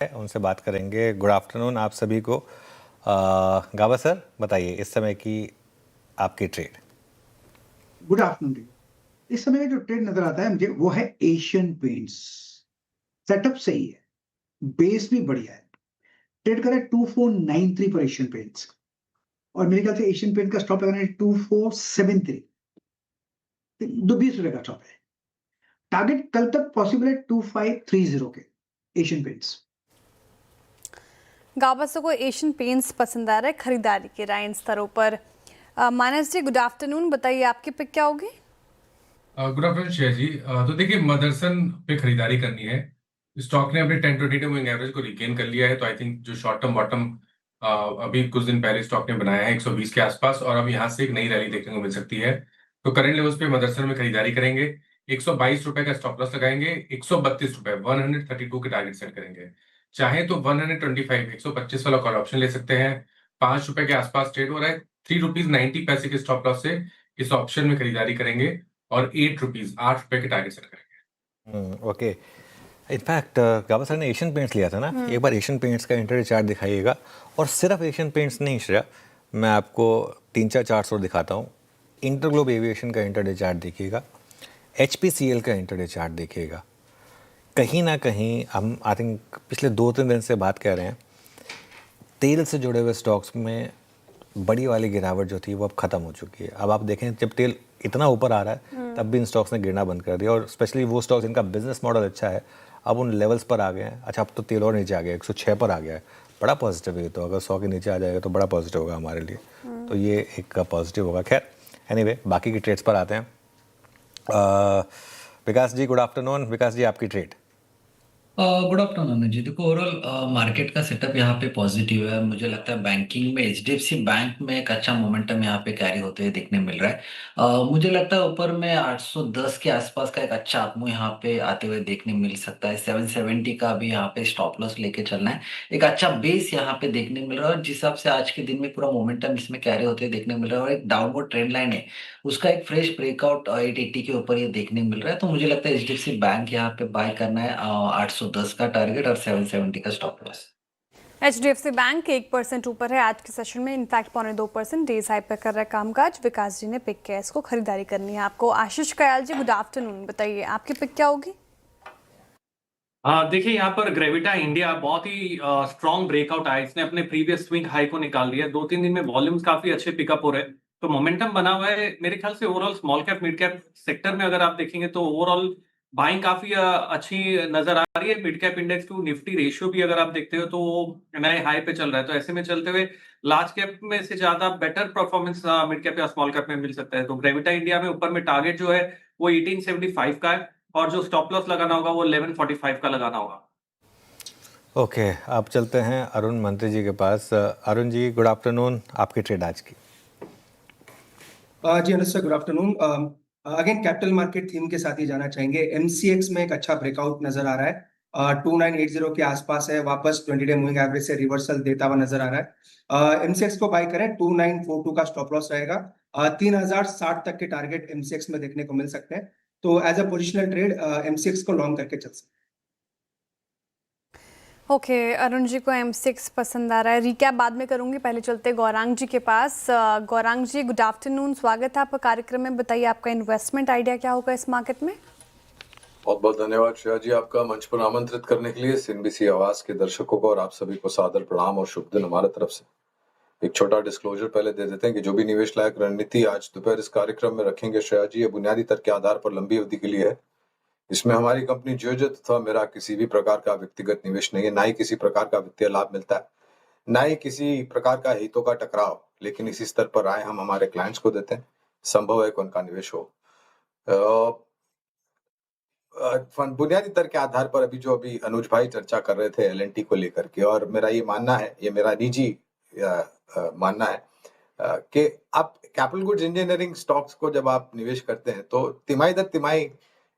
उनसे बात करेंगे। गुड आफ्टरनून आप सभी को। गावा सर बताइए इस समय की आपकी trade. Good afternoon to you. इस समय का जो ट्रेड नजर आता है मुझे वो है एशियन पेंट्स। सेटअप सही है, बेस भी बढ़िया है। ट्रेड कर रहा है 2493 पर एशियन पेंट्स, और मेरे ख्याल से एशियन पेंट का स्टॉप लगाना है 2473। दो 20 रुपए का स्टॉप है। टारगेट कल तक पॉसिबल है 2530 के एशियन पेंट्स। गावस को एशियन पेंट्स पसंद आ रहा है खरीदारी के राय इन स्तरों पर। मानस जी गुड आफ्टरनून, बताइए आपकी पिक क्या होगी? गुड आफ्टरनून शेयर जी। तो देखिए मदरसन पे खरीदारी करनी है। स्टॉक ने अपने 10-20 मूविंग एवरेज को रिगेन कर लिया है, तो आई थिंक जो शॉर्ट टर्म बॉटम अभी कुछ दिन पहले स्टॉक ने बनाया है 120 के आसपास, और अब यहाँ से एक नई रैली देखने को मिल सकती है। तो करंट लेवल्स पे मदरसन में खरीदारी करेंगे। 122 रुपए का स्टॉप लॉस लगाएंगे। 132 रुपए 132 के टारगेट सेट करेंगे। चाहे तो 125 125 वाला कॉल ऑप्शन ले सकते हैं। 5 रुपए के आसपास ट्रेड हो रहा है। 3 रुपीज 90 पैसे के स्टॉप लॉस से इस ऑप्शन में खरीदारी करेंगे और 8 रुपए के टारगेट सेट करेंगे। ओके। इनफैक्ट गावा सर ने एशियन पेंट्स लिया था ना, एक बार एशियन पेंट्स का इंटरडे चार्ट दिखाइएगा। और सिर्फ एशियन पेंट्स नहीं श्रेया, मैं आपको 3-4 चार्ट्स और दिखाता हूँ। इंटरग्लोब एविएशन का इंटरडे चार्ट देखिएगा, HPCL का इंटरडे चार्ट देखिएगा। कहीं ना कहीं हम आई थिंक पिछले 2-3 दिन से बात कर रहे हैं, तेल से जुड़े हुए स्टॉक्स में बड़ी वाली गिरावट जो थी वो अब खत्म हो चुकी है। अब आप देखें जब तेल इतना ऊपर आ रहा है तब भी इन स्टॉक्स ने गिरना बंद कर दिया, और स्पेशली वो स्टॉक्स जिनका बिजनेस मॉडल अच्छा है अब उन लेवल्स पर आ गए हैं। अच्छा, अब तो तेल और नीचे आ गया, 106 पर आ गया है। बड़ा पॉजिटिव है, तो अगर 100 के नीचे आ जाएगा तो बड़ा पॉजिटिव होगा हमारे लिए। तो ये एक पॉजिटिव होगा। खैर एनीवे, बाकी की ट्रेड्स पर आते हैं। विकास जी गुड आफ्टरनून। विकास जी आपकी ट्रेड। गुड आफ्टरनून अनुज जी। देखो ओवरऑल मार्केट का सेटअप यहाँ पे पॉजिटिव है। मुझे लगता है बैंकिंग में HDFC बैंक में एक अच्छा मोमेंटम यहाँ पे कैरी होते हुए देखने मिल रहा है। मुझे लगता है ऊपर में 810 के आसपास का एक अच्छा आपको यहाँ पे आते हुए देखने मिल सकता है। 770 का भी यहाँ पे स्टॉप लॉस लेके चलना है। एक अच्छा बेस यहाँ पे देखने मिल रहा है, और जिस हिसाब से आज के दिन में पूरा मोमेंटम इसमें कैरी होते हुए देखने मिल रहा है, और एक डाउनवर्ड ट्रेंड लाइन है उसका एक फ्रेश ब्रेकआउट 880 के ऊपर ये देखने मिल रहा है। तो मुझे लगता है HDFC बैंक यहाँ पे बाय करना है। 810 का टारगेट और 770 का स्टॉप लॉस। HDFC बैंक 1% ऊपर है आज के सेशन में, इनफैक्ट 2.25% डेज हाई पर कर रहा है कामकाज। विकास जी ने पिक किया, इसको खरीदारी करनी है आपको। आशीष कयाल जी गुड आफ्टरनून, बताइए आपकी पिक क्या होगी? देखिए यहाँ पर ग्रेविटा इंडिया बहुत ही स्ट्रॉन्ग ब्रेकआउट आया। इसने अपने प्रीवियस स्विंग हाई को निकाल दिया। 2-3 दिन में वॉल्यूम्स काफी अच्छे पिकअप हो रहे हैं, तो मोमेंटम बना हुआ है। मेरे ख्याल से overall small cap mid cap sector में अगर आप देखेंगे तो ओवरऑल बाइंग काफी अच्छी नजर आ रही है। Mid cap index to Nifty ratio भी अगर आप देखते हो तो वो नए हाई पे चल रहा है। तो ऐसे में चलते हुए लार्ज कैप में से ज्यादा बेटर परफॉर्मेंस मिड कैप या स्मॉल कैप में मिल सकता है। तो ग्रेविटा इंडिया में ऊपर में टारगेट जो है वो 1875 का है, और जो स्टॉप लॉस लगाना होगा वो 1145 का लगाना होगा। ओके अब चलते हैं अरुण मंत्री जी के पास। अरुण जी गुड आफ्टरनून, आपकी ट्रेड आज की। जी Anuj sir good afternoon. Again capital market theme के साथ ही जाना चाहेंगे। MCX में एक अच्छा ब्रेकआउट नजर आ रहा है। 2980 के आसपास है, वापस 20 डे मूविंग एवरेज से रिवर्सल देता हुआ नजर आ रहा है। MCX को बाय करें, 2942 का स्टॉप लॉस रहेगा। 3060 तक के टारगेट MCX में देखने को मिल सकते हैं। तो as a positional trade MCX को लॉन्ग करके चल सकते हैं। ओके अरुण जी को M6 पसंद आ रहा है। रिकैप बाद में करूंगी, पहले चलते गौरांग जी के पास। गौरांग जी गुड आफ्टरनून, स्वागत है आपका कार्यक्रम में। बताइए आपका इन्वेस्टमेंट आइडिया क्या होगा इस मार्केट में? बहुत बहुत धन्यवाद श्रेया जी, आपका मंच पर आमंत्रित करने के लिए। CNBC आवाज के दर्शकों को और आप सभी को सादर प्रणाम और शुभ दिन हमारे तरफ से। एक छोटा डिस्क्लोजर पहले दे देते हैं कि जो भी निवेश लायक रणनीति आज दोपहर इस कार्यक्रम में रखेंगे श्रेया जी, ये बुनियादी तर्क के आधार पर लंबी अवधि के लिए है। इसमें हमारी कंपनी जियोजेट तथा मेरा किसी भी प्रकार का व्यक्तिगत निवेश नहीं है, ना ही किसी प्रकार का वित्तीय लाभ मिलता है, ना ही किसी प्रकार का हितों का टकराव। लेकिन इसी स्तर पर राय हम हमारे क्लाइंट्स को देते हैं, संभव है कि उनका निवेश हो। बुनियादी तर्क के आधार पर अभी अनुज भाई चर्चा कर रहे थे LNT को लेकर के, और मेरा ये मानना है, ये मेरा निजी मानना है कि आप कैपिटल गुड्स इंजीनियरिंग स्टॉक्स को जब आप निवेश करते हैं तो तिमाही दर तिमाही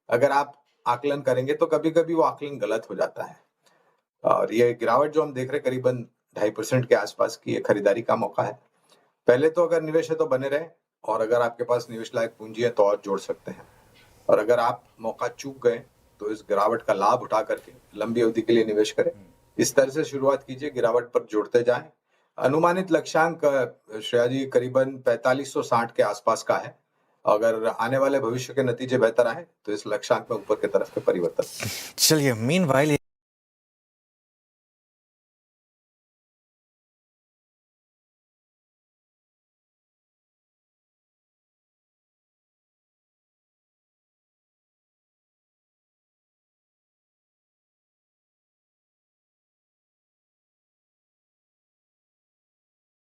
अगर आप आकलन करेंगे तो कभी कभी वो आकलन गलत हो जाता है। और ये गिरावट जो हम देख रहे हैं करीबन 2.5% के आसपास की, ये खरीदारी का मौका है। पहले तो अगर निवेश है तो बने रहे, और अगर आपके पास निवेश लायक पूंजी है तो और जोड़ सकते हैं। और अगर आप मौका चूक गए तो इस गिरावट का लाभ उठा करके लंबी अवधि के लिए निवेश करें। इस तरह से शुरुआत कीजिए, गिरावट पर जोड़ते जाएं। अनुमानित लक्ष्यांक श्रेया जी करीबन 4560 के आसपास का है। अगर आने वाले भविष्य के नतीजे बेहतर आए तो इस लक्ष्यांक में ऊपर की तरफ के परिवर्तन। चलिए मीनवाइल